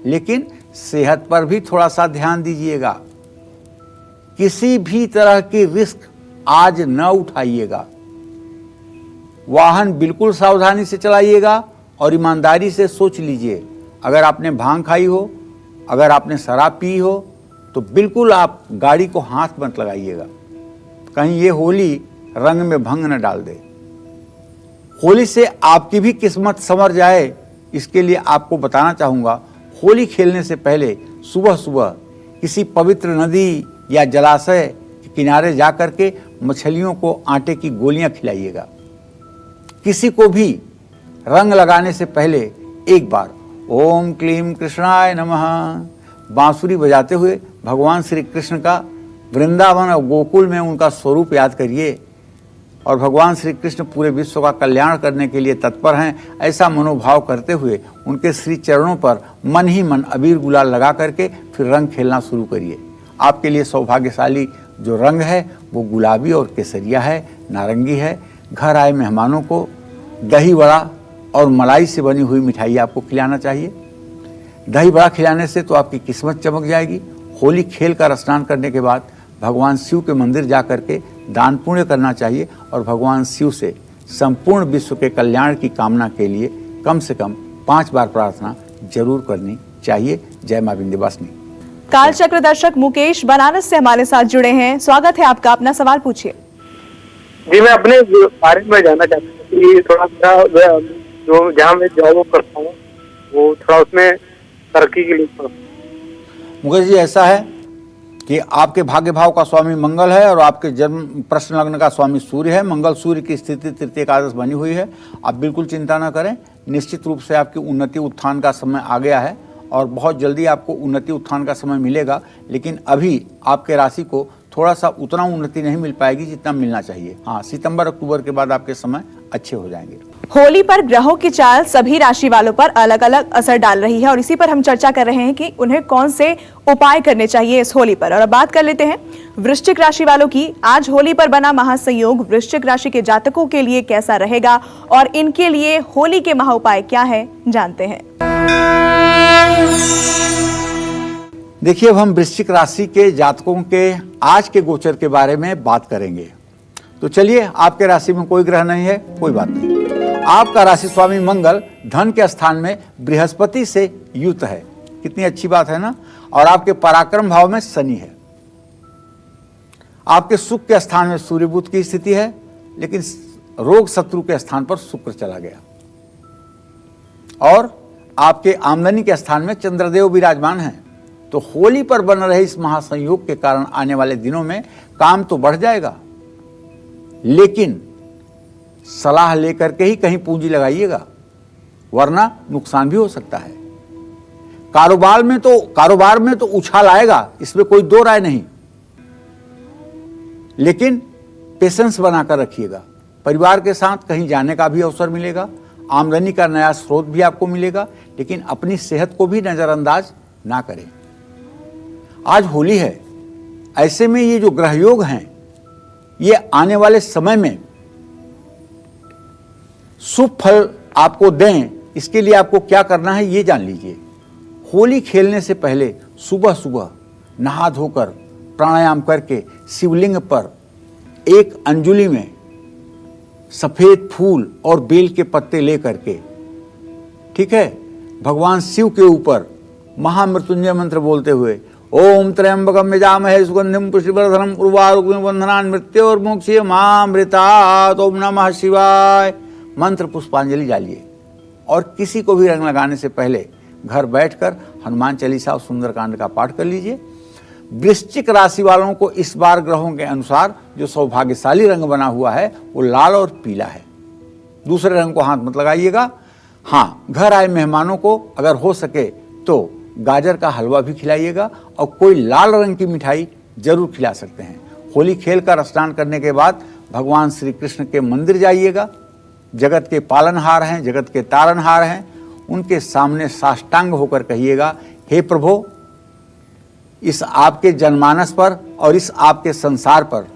लेकिन सेहत पर भी थोड़ा सा ध्यान दीजिएगा। किसी भी तरह की रिस्क आज न उठाइएगा। वाहन बिल्कुल सावधानी से चलाइएगा और ईमानदारी से सोच लीजिए। अगर आपने भांग खाई हो, अगर आपने शराब पी हो, तो बिल्कुल आप गाड़ी को हाथ मत लगाइएगा, कहीं ये होली रंग में भंग न डाल दे। होली से आपकी भी किस्मत संवर जाए, इसके लिए आपको बताना चाहूँगा, होली खेलने से पहले सुबह सुबह किसी पवित्र नदी या जलाशय के किनारे जा कर के मछलियों को आटे की गोलियां खिलाइएगा। किसी को भी रंग लगाने से पहले एक बार ओम क्लीम कृष्णाय नमः बांसुरी बजाते हुए भगवान श्री कृष्ण का वृंदावन और गोकुल में उनका स्वरूप याद करिए और भगवान श्री कृष्ण पूरे विश्व का कल्याण करने के लिए तत्पर हैं, ऐसा मनोभाव करते हुए उनके श्री चरणों पर मन ही मन अबीर गुलाल लगा करके फिर रंग खेलना शुरू करिए। आपके लिए सौभाग्यशाली जो रंग है वो गुलाबी और केसरिया है, नारंगी है। घर आए मेहमानों को दही बड़ा और मलाई से बनी हुई मिठाई आपको खिलाना चाहिए। दही बड़ा खिलाने से तो आपकी किस्मत चमक जाएगी। होली खेल कर स्नान करने के बाद भगवान शिव के मंदिर जा करके दान पुण्य करना चाहिए और भगवान शिव से संपूर्ण विश्व के कल्याण की कामना के लिए कम से कम 5 बार प्रार्थना जरूर करनी चाहिए। जय मां विंध्यवासिनी। कालचक्र दर्शक मुकेश बनारस से हमारे साथ जुड़े हैं। स्वागत है आपका, अपना सवाल पूछिए। जी, मैं अपने बारे में जानना चाहता हूँ कि थोड़ा सा जो जहाँ मैं जॉब करता हूँ वो थोड़ा उसमें तरक्की के लिए। मुकेश जी, ऐसा है कि आपके भाग्य भाव का स्वामी मंगल है और आपके जन्म प्रश्न लग्न का स्वामी सूर्य है। मंगल सूर्य की स्थिति तृतीय एकादश बनी हुई है। आप बिल्कुल चिंता ना करें, निश्चित रूप से आपकी उन्नति उत्थान का समय आ गया है और बहुत जल्दी आपको उन्नति उत्थान का समय मिलेगा। लेकिन अभी आपके राशि को थोड़ा सा उतना उन्नति नहीं मिल पाएगी जितना मिलना चाहिए। हाँ, सितंबर अक्टूबर के बाद आपके समय अच्छे हो जाएंगे। होली पर ग्रहों की चाल सभी राशि वालों पर अलग अलग असर डाल रही है और इसी पर हम चर्चा कर रहे हैं कि उन्हें कौन से उपाय करने चाहिए इस होली पर। और अब बात कर लेते हैं वृश्चिक राशि वालों की। आज होली पर बना महासंयोग वृश्चिक राशि के जातकों के लिए कैसा रहेगा और इनके लिए होली के महा उपाय क्या है, जानते हैं। देखिए, अब हम वृश्चिक राशि के जातकों के आज के गोचर के बारे में बात करेंगे। तो चलिए, आपके राशि में कोई ग्रह नहीं है, कोई बात नहीं। आपका राशि स्वामी मंगल धन के स्थान में बृहस्पति से युत है। कितनी अच्छी बात है ना। और आपके पराक्रम भाव में शनि है। आपके सुख के स्थान में सूर्य बुध की स्थिति है, लेकिन रोग शत्रु के स्थान पर शुक्र चला गया। और आपके आमदनी के स्थान में चंद्रदेव विराजमान हैं। तो होली पर बन रहे इस महासंयोग के कारण आने वाले दिनों में काम तो बढ़ जाएगा, लेकिन सलाह लेकर के ही कहीं पूंजी लगाइएगा, वरना नुकसान भी हो सकता है। कारोबार में तो उछाल आएगा, इसमें कोई दो राय नहीं, लेकिन पेशेंस बनाकर रखिएगा। परिवार के साथ कहीं जाने का भी अवसर मिलेगा, आमदनी का नया स्रोत भी आपको मिलेगा, लेकिन अपनी सेहत को भी नजरअंदाज ना करें। आज होली है, ऐसे में ये जो ग्रह योग हैं ये आने वाले समय में शुभ फल आपको दें, इसके लिए आपको क्या करना है ये जान लीजिए। होली खेलने से पहले सुबह सुबह नहा धोकर प्राणायाम करके शिवलिंग पर एक अंजुलि में सफेद फूल और बेल के पत्ते ले करके, ठीक है, भगवान शिव के ऊपर महामृत्युंजय मंत्र बोलते हुए ओम त्र्यंबकम यजामहे सुगंधिम पुष्टिवर्धनम उर्वारुकमिव बन्धनान् मृत्योर्मुक्षीयमामृतात्। ओम नमः शिवाय मंत्र पुष्पांजलि डालिए। और किसी को भी रंग लगाने से पहले घर बैठकर हनुमान चालीसा और सुंदरकांड का पाठ कर लीजिए। वृश्चिक राशि वालों को इस बार ग्रहों के अनुसार जो सौभाग्यशाली रंग बना हुआ है वो लाल और पीला है। दूसरे रंग को हाथ मत लगाइएगा। हाँ, घर आए मेहमानों को अगर हो सके तो गाजर का हलवा भी खिलाइएगा और कोई लाल रंग की मिठाई जरूर खिला सकते हैं। होली खेलकर स्नान करने के बाद भगवान श्री कृष्ण के मंदिर जाइएगा। जगत के पालनहार हैं, जगत के तारनहार हैं, उनके सामने साष्टांग होकर कहिएगा, हे प्रभु, इस आपके जनमानस पर और इस आपके संसार पर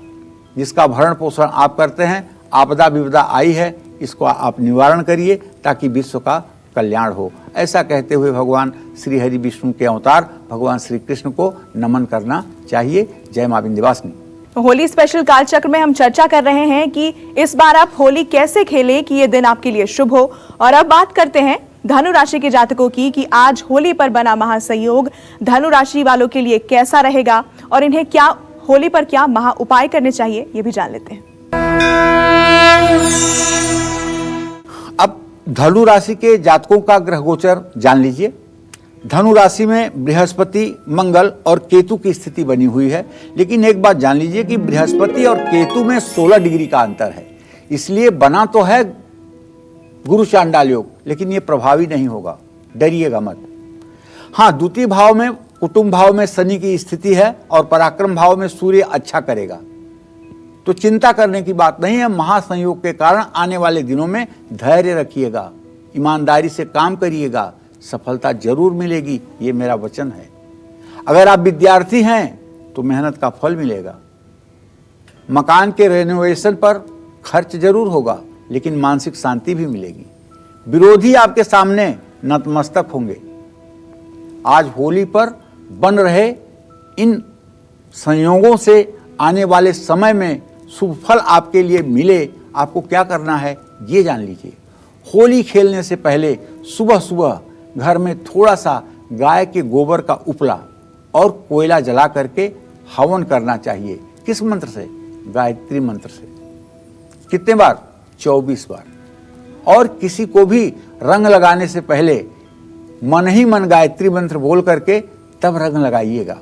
जिसका भरण पोषण आप करते हैं, आपदा विपदा आई है, इसको आप निवारण करिए ताकि विश्व का कल्याण हो। ऐसा कहते हुए भगवान श्री हरि विष्णु के अवतार भगवान श्री कृष्ण को नमन करना चाहिए। जय मां विंध्यवासिनी। होली स्पेशल कालचक्र में हम चर्चा कर रहे हैं कि इस बार आप होली कैसे खेलें कि ये दिन आपके लिए शुभ हो। और अब बात करते हैं धनु राशि के जातकों की कि आज होली पर बना महासंयोग धनु राशि वालों के लिए कैसा रहेगा और इन्हें क्या होली पर क्या महा उपाय करने चाहिए ये भी जान लेते हैं। अब धनु राशि के जातकों का ग्रह गोचर जान लीजिए। धनु राशि में बृहस्पति, मंगल और केतु की स्थिति बनी हुई है, लेकिन एक बात जान लीजिए कि बृहस्पति और केतु में 16 डिग्री का अंतर है। इसलिए बना तो है गुरु चांडाल योग, लेकिन ये प्रभावी नहीं होगा, डरिएगा मत। हाँ, द्वितीय भाव में कुटुंब भाव में शनि की स्थिति है और पराक्रम भाव में सूर्य अच्छा करेगा। तो चिंता करने की बात नहीं है। महासंयोग के कारण आने वाले दिनों में धैर्य रखिएगा, ईमानदारी से काम करिएगा, सफलता जरूर मिलेगी, ये मेरा वचन है। अगर आप विद्यार्थी हैं तो मेहनत का फल मिलेगा। मकान के रेनोवेशन पर खर्च जरूर होगा, लेकिन मानसिक शांति भी मिलेगी। विरोधी आपके सामने नतमस्तक होंगे। आज होली पर बन रहे इन संयोगों से आने वाले समय में शुभ फल आपके लिए मिले। आपको क्या करना है ये जान लीजिए। होली खेलने से पहले सुबह सुबह घर में थोड़ा सा गाय के गोबर का उपला और कोयला जला करके हवन करना चाहिए। किस मंत्र से? गायत्री मंत्र से। कितने बार? 24 बार। और किसी को भी रंग लगाने से पहले मन ही मन गायत्री मंत्र बोल करके तब रंग लगाइएगा।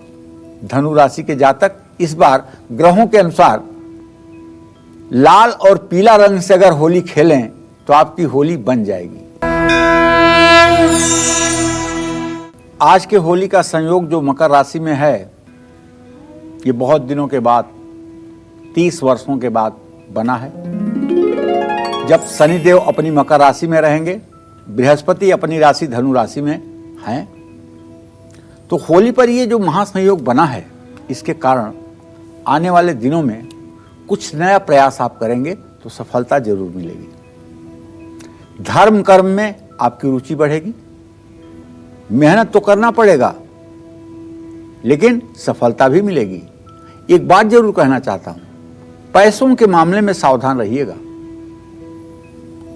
धनु राशि के जातक इस बार ग्रहों के अनुसार लाल और पीला रंग से अगर होली खेलें तो आपकी होली बन जाएगी। आज के होली का संयोग जो मकर राशि में है, ये बहुत दिनों के बाद, 30 वर्षों के बाद बना है। जब शनिदेव अपनी मकर राशि में रहेंगे, बृहस्पति अपनी राशि धनु राशि में हैं, तो होली पर ये जो महासंयोग बना है, इसके कारण आने वाले दिनों में कुछ नया प्रयास आप करेंगे तो सफलता जरूर मिलेगी। धर्म कर्म में आपकी रुचि बढ़ेगी। मेहनत तो करना पड़ेगा, लेकिन सफलता भी मिलेगी। एक बात जरूर कहना चाहता हूं, पैसों के मामले में सावधान रहिएगा।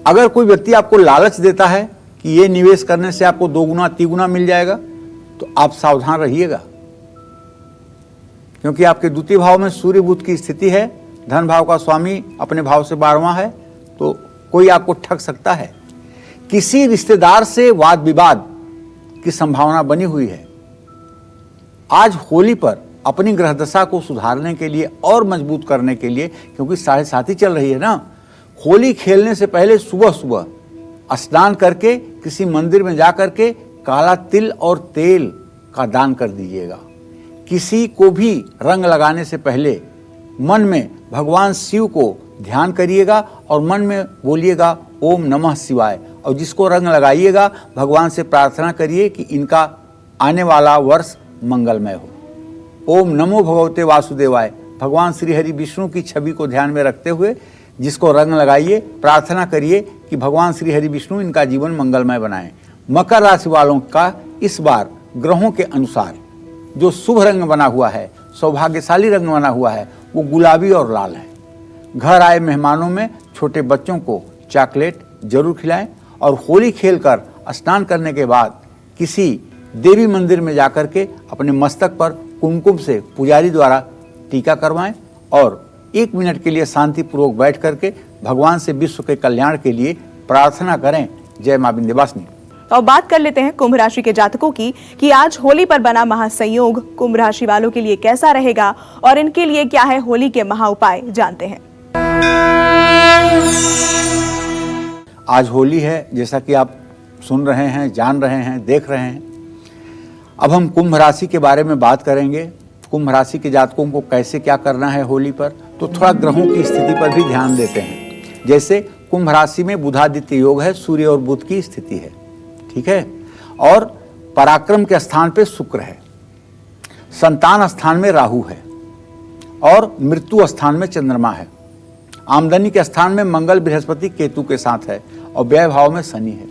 अगर कोई व्यक्ति आपको लालच देता है कि ये निवेश करने से आपको 2 गुना 3 गुना मिल जाएगा, तो आप सावधान रहिएगा, क्योंकि आपके द्वितीय भाव में सूर्य बुध की स्थिति है। धन भाव का स्वामी अपने भाव से 12वां है, तो कोई आपको ठग सकता है। किसी रिश्तेदार से वाद विवाद की संभावना बनी हुई है। आज होली पर अपनी ग्रह दशा को सुधारने के लिए और मजबूत करने के लिए, क्योंकि 7.5 चल रही है ना, होली खेलने से पहले सुबह सुबह स्नान करके किसी मंदिर में जाकर के काला तिल और तेल का दान कर दीजिएगा। किसी को भी रंग लगाने से पहले मन में भगवान शिव को ध्यान करिएगा और मन में बोलिएगा ओम नमः शिवाय। और जिसको रंग लगाइएगा, भगवान से प्रार्थना करिए कि इनका आने वाला वर्ष मंगलमय हो। ओम नमो भगवते वासुदेवाय। भगवान श्री हरि विष्णु की छवि को ध्यान में रखते हुए जिसको रंग लगाइए, प्रार्थना करिए कि भगवान श्री हरि विष्णु इनका जीवन मंगलमय बनाएं। मकर राशि वालों का इस बार ग्रहों के अनुसार जो शुभ रंग बना हुआ है, सौभाग्यशाली रंग बना हुआ है, वो गुलाबी और लाल है। घर आए मेहमानों में छोटे बच्चों को चॉकलेट जरूर खिलाएं और होली खेलकर स्नान करने के बाद किसी देवी मंदिर में जाकर के अपने मस्तक पर कुमकुम से पुजारी द्वारा टीका करवाएं और 1 मिनट के लिए शांतिपूर्वक बैठ करके भगवान से विश्व के कल्याण के लिए प्रार्थना करें। जय मां विंध्यवासिनी। तो अब बात कर लेते हैं कुंभ राशि के जातकों की कि आज होली पर बना महासंयोग कुंभ राशि वालों के लिए कैसा रहेगा और इनके लिए क्या है होली के महा उपाय, जानते हैं। आज होली है, जैसा कि आप सुन रहे हैं, जान रहे हैं, देख रहे हैं। अब हम कुंभ राशि के बारे में बात करेंगे। कुंभ राशि के जातकों को कैसे क्या करना है होली पर, तो थोड़ा ग्रहों की स्थिति पर भी ध्यान देते हैं। जैसे कुंभ राशि में बुधादित्य योग है, सूर्य और बुध की स्थिति है, ठीक है। और पराक्रम के स्थान पे शुक्र है, संतान स्थान में राहु है और मृत्यु स्थान में चंद्रमा है। आमदनी के स्थान में मंगल बृहस्पति केतु के साथ है और व्यय भाव में शनि है।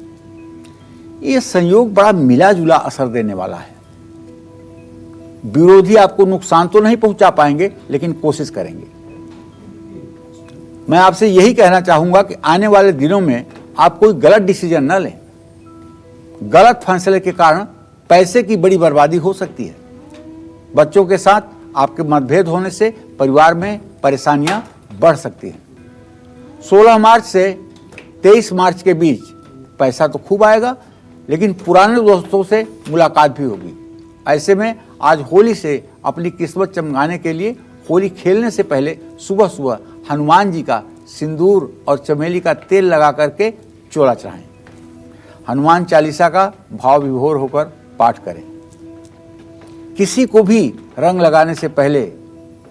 ये संयोग बड़ा मिला जुला असर देने वाला है। विरोधी आपको नुकसान तो नहीं पहुंचा पाएंगे, लेकिन कोशिश करेंगे। मैं आपसे यही कहना चाहूंगा कि आने वाले दिनों में आप कोई गलत डिसीजन न लें। गलत फैसले के कारण पैसे की बड़ी बर्बादी हो सकती है। बच्चों के साथ आपके मतभेद होने से परिवार में परेशानियां बढ़ सकती हैं। 16 मार्च से 23 मार्च के बीच पैसा तो खूब आएगा, लेकिन पुराने दोस्तों से मुलाकात भी होगी। ऐसे में आज होली से अपनी किस्मत चमकाने के लिए होली खेलने से पहले सुबह सुबह हनुमान जी का सिंदूर और चमेली का तेल लगा करके चोला चढ़ाएं। हनुमान चालीसा का भाव विभोर होकर पाठ करें। किसी को भी रंग लगाने से पहले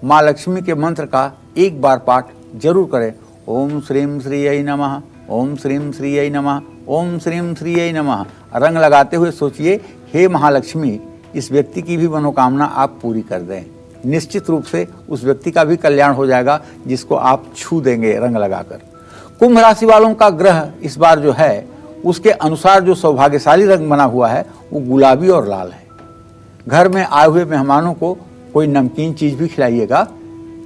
माँ लक्ष्मी के मंत्र का एक बार पाठ जरूर करें। ओम श्रीम श्रीयै नमः, ओम श्रीम श्रीयै नमः, ओम श्रीम श्रीयै नमः। रंग लगाते हुए सोचिए, हे महालक्ष्मी, इस व्यक्ति की भी मनोकामना आप पूरी कर दें। निश्चित रूप से उस व्यक्ति का भी कल्याण हो जाएगा जिसको आप छू देंगे रंग लगाकर। कुंभ राशि वालों का ग्रह इस बार जो है उसके अनुसार जो सौभाग्यशाली रंग बना हुआ है वो गुलाबी और लाल है। घर में आए हुए मेहमानों को कोई नमकीन चीज़ भी खिलाइएगा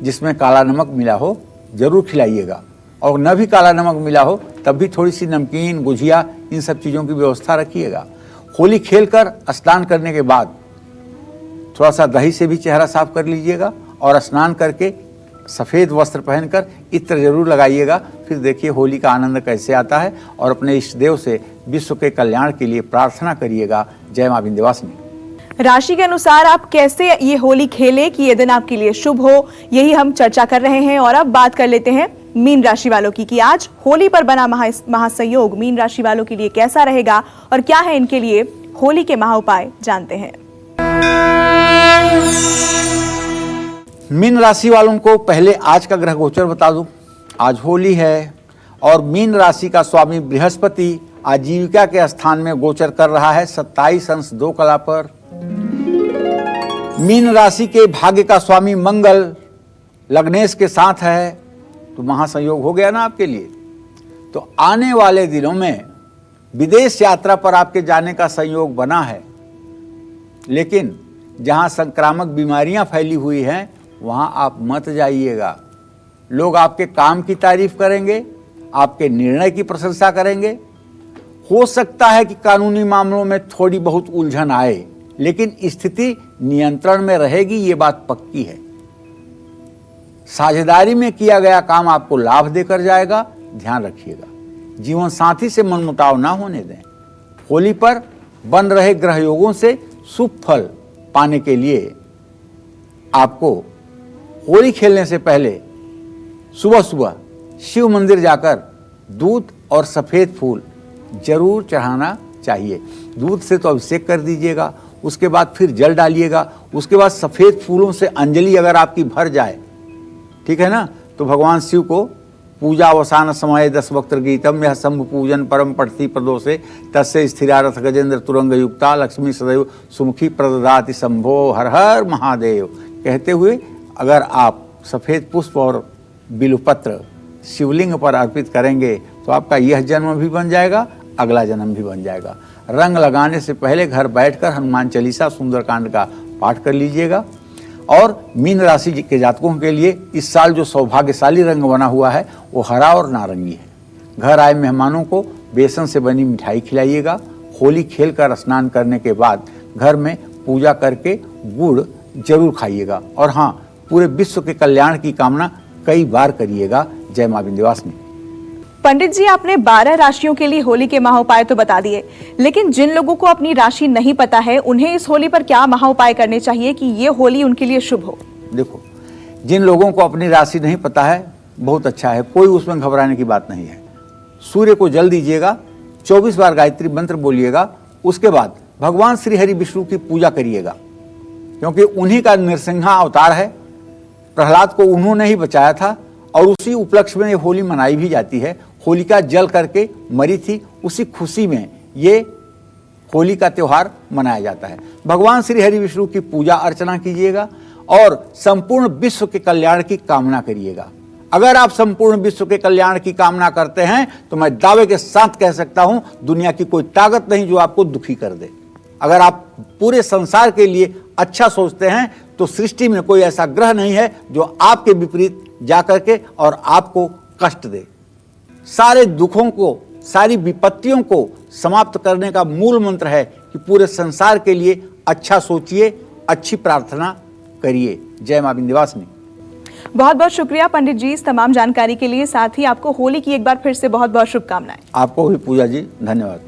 जिसमें काला नमक मिला हो, जरूर खिलाइएगा। और न भी काला नमक मिला हो तब भी थोड़ी सी नमकीन, गुजिया, इन सब चीज़ों की व्यवस्था रखिएगा। होली खेलकर स्नान करने के बाद थोड़ा सा दही से भी चेहरा साफ कर लीजिएगा और स्नान करके सफ़ेद वस्त्र पहनकर इत्र जरूर लगाइएगा। फिर देखिए होली का आनंद कैसे आता है और अपने इष्ट देव से विश्व के कल्याण के लिए प्रार्थना करिएगा। जय मां विंध्यवासिनी। राशि के अनुसार आप कैसे ये होली खेले कि ये दिन आपके लिए शुभ हो, यही हम चर्चा कर रहे हैं। और अब बात कर लेते हैं मीन राशि वालों की कि आज होली पर बना महासंयोग मीन राशि वालों के लिए कैसा रहेगा और क्या है इनके लिए होली के महा उपाय, जानते हैं। मीन राशि वालों को पहले आज का ग्रह गोचर बता दूं। आज होली है और मीन राशि का स्वामी बृहस्पति आजीविका के स्थान में गोचर कर रहा है 27 अंश 2 कला पर। मीन राशि के भाग्य का स्वामी मंगल लग्नेश के साथ है, तो महासंयोग हो गया ना आपके लिए। तो आने वाले दिनों में विदेश यात्रा पर आपके जाने का संयोग बना है, लेकिन जहां संक्रामक बीमारियां फैली हुई हैं वहां आप मत जाइएगा। लोग आपके काम की तारीफ करेंगे, आपके निर्णय की प्रशंसा करेंगे। हो सकता है कि कानूनी मामलों में थोड़ी बहुत उलझन आए, लेकिन स्थिति नियंत्रण में रहेगी, ये बात पक्की है। साझेदारी में किया गया काम आपको लाभ देकर जाएगा, ध्यान रखिएगा। जीवन साथी से मनमुटाव ना होने दें। होली पर बन रहे ग्रह योगों से शुभ फल पाने के लिए आपको होली खेलने से पहले सुबह सुबह शिव मंदिर जाकर दूध और सफ़ेद फूल जरूर चढ़ाना चाहिए। दूध से तो अभिषेक कर दीजिएगा, उसके बाद फिर जल डालिएगा, उसके बाद सफ़ेद फूलों से अंजलि अगर आपकी भर जाए, ठीक है ना, तो भगवान शिव को पूजा अवसान समय 10 वक्त्र गीतम यह शंभु पूजन परम पठती प्रदोषे तस्य स्थिरारथ गजेंद्र तुरंग युक्ता लक्ष्मी सदैव सुमुखी प्रददाति शंभो हर हर महादेव कहते हुए अगर आप सफ़ेद पुष्प और बिल्वपत्र शिवलिंग पर अर्पित करेंगे तो आपका यह जन्म भी बन जाएगा, अगला जन्म भी बन जाएगा। रंग लगाने से पहले घर बैठकर हनुमान चालीसा सुंदरकांड का पाठ कर लीजिएगा। और मीन राशि के जातकों के लिए इस साल जो सौभाग्यशाली रंग बना हुआ है वो हरा और नारंगी है। घर आए मेहमानों को बेसन से बनी मिठाई खिलाइएगा। होली खेलकर स्नान करने के बाद घर में पूजा करके गुड़ जरूर खाइएगा। और हाँ, पूरे विश्व के कल्याण की कामना कई बार करिएगा। जय मां विंध्यवासिनी। पंडित जी, आपने 12 राशियों के लिए होली के महा उपाय तो बता दिए, लेकिन जिन लोगों को अपनी राशि नहीं पता है उन्हें इस होली पर क्या महा उपाय करने चाहिए कि ये होली उनके लिए शुभ हो? देखो, जिन लोगों को अपनी राशि नहीं पता है बहुत अच्छा है, कोई उसमें घबराने की बात नहीं है। सूर्य को जल दीजिएगा, 24 बार गायत्री मंत्र बोलिएगा, उसके बाद भगवान श्री हरि विष्णु की पूजा करिएगा, क्योंकि उन्हीं का नृसिंहा अवतार है। प्रहलाद को उन्होंने ही बचाया था और उसी उपलक्ष्य में ये होली मनाई भी जाती है। होलिका जल करके मरी थी, उसी खुशी में ये होली का त्यौहार मनाया जाता है। भगवान श्री हरि विष्णु की पूजा अर्चना कीजिएगा और संपूर्ण विश्व के कल्याण की कामना करिएगा। अगर आप संपूर्ण विश्व के कल्याण की कामना करते हैं तो मैं दावे के साथ कह सकता हूं दुनिया की कोई ताकत नहीं जो आपको दुखी कर दे। अगर आप पूरे संसार के लिए अच्छा सोचते हैं तो सृष्टि में कोई ऐसा ग्रह नहीं है जो आपके विपरीत जाकर के और आपको कष्ट दे। सारे दुखों को, सारी विपत्तियों को समाप्त करने का मूल मंत्र है कि पूरे संसार के लिए अच्छा सोचिए, अच्छी प्रार्थना करिए। जय मां विंध्यवासिनी। बहुत बहुत शुक्रिया पंडित जी इस तमाम जानकारी के लिए। साथ ही आपको होली की एक बार फिर से बहुत बहुत शुभकामनाएं। आपको भी पूजा जी, धन्यवाद।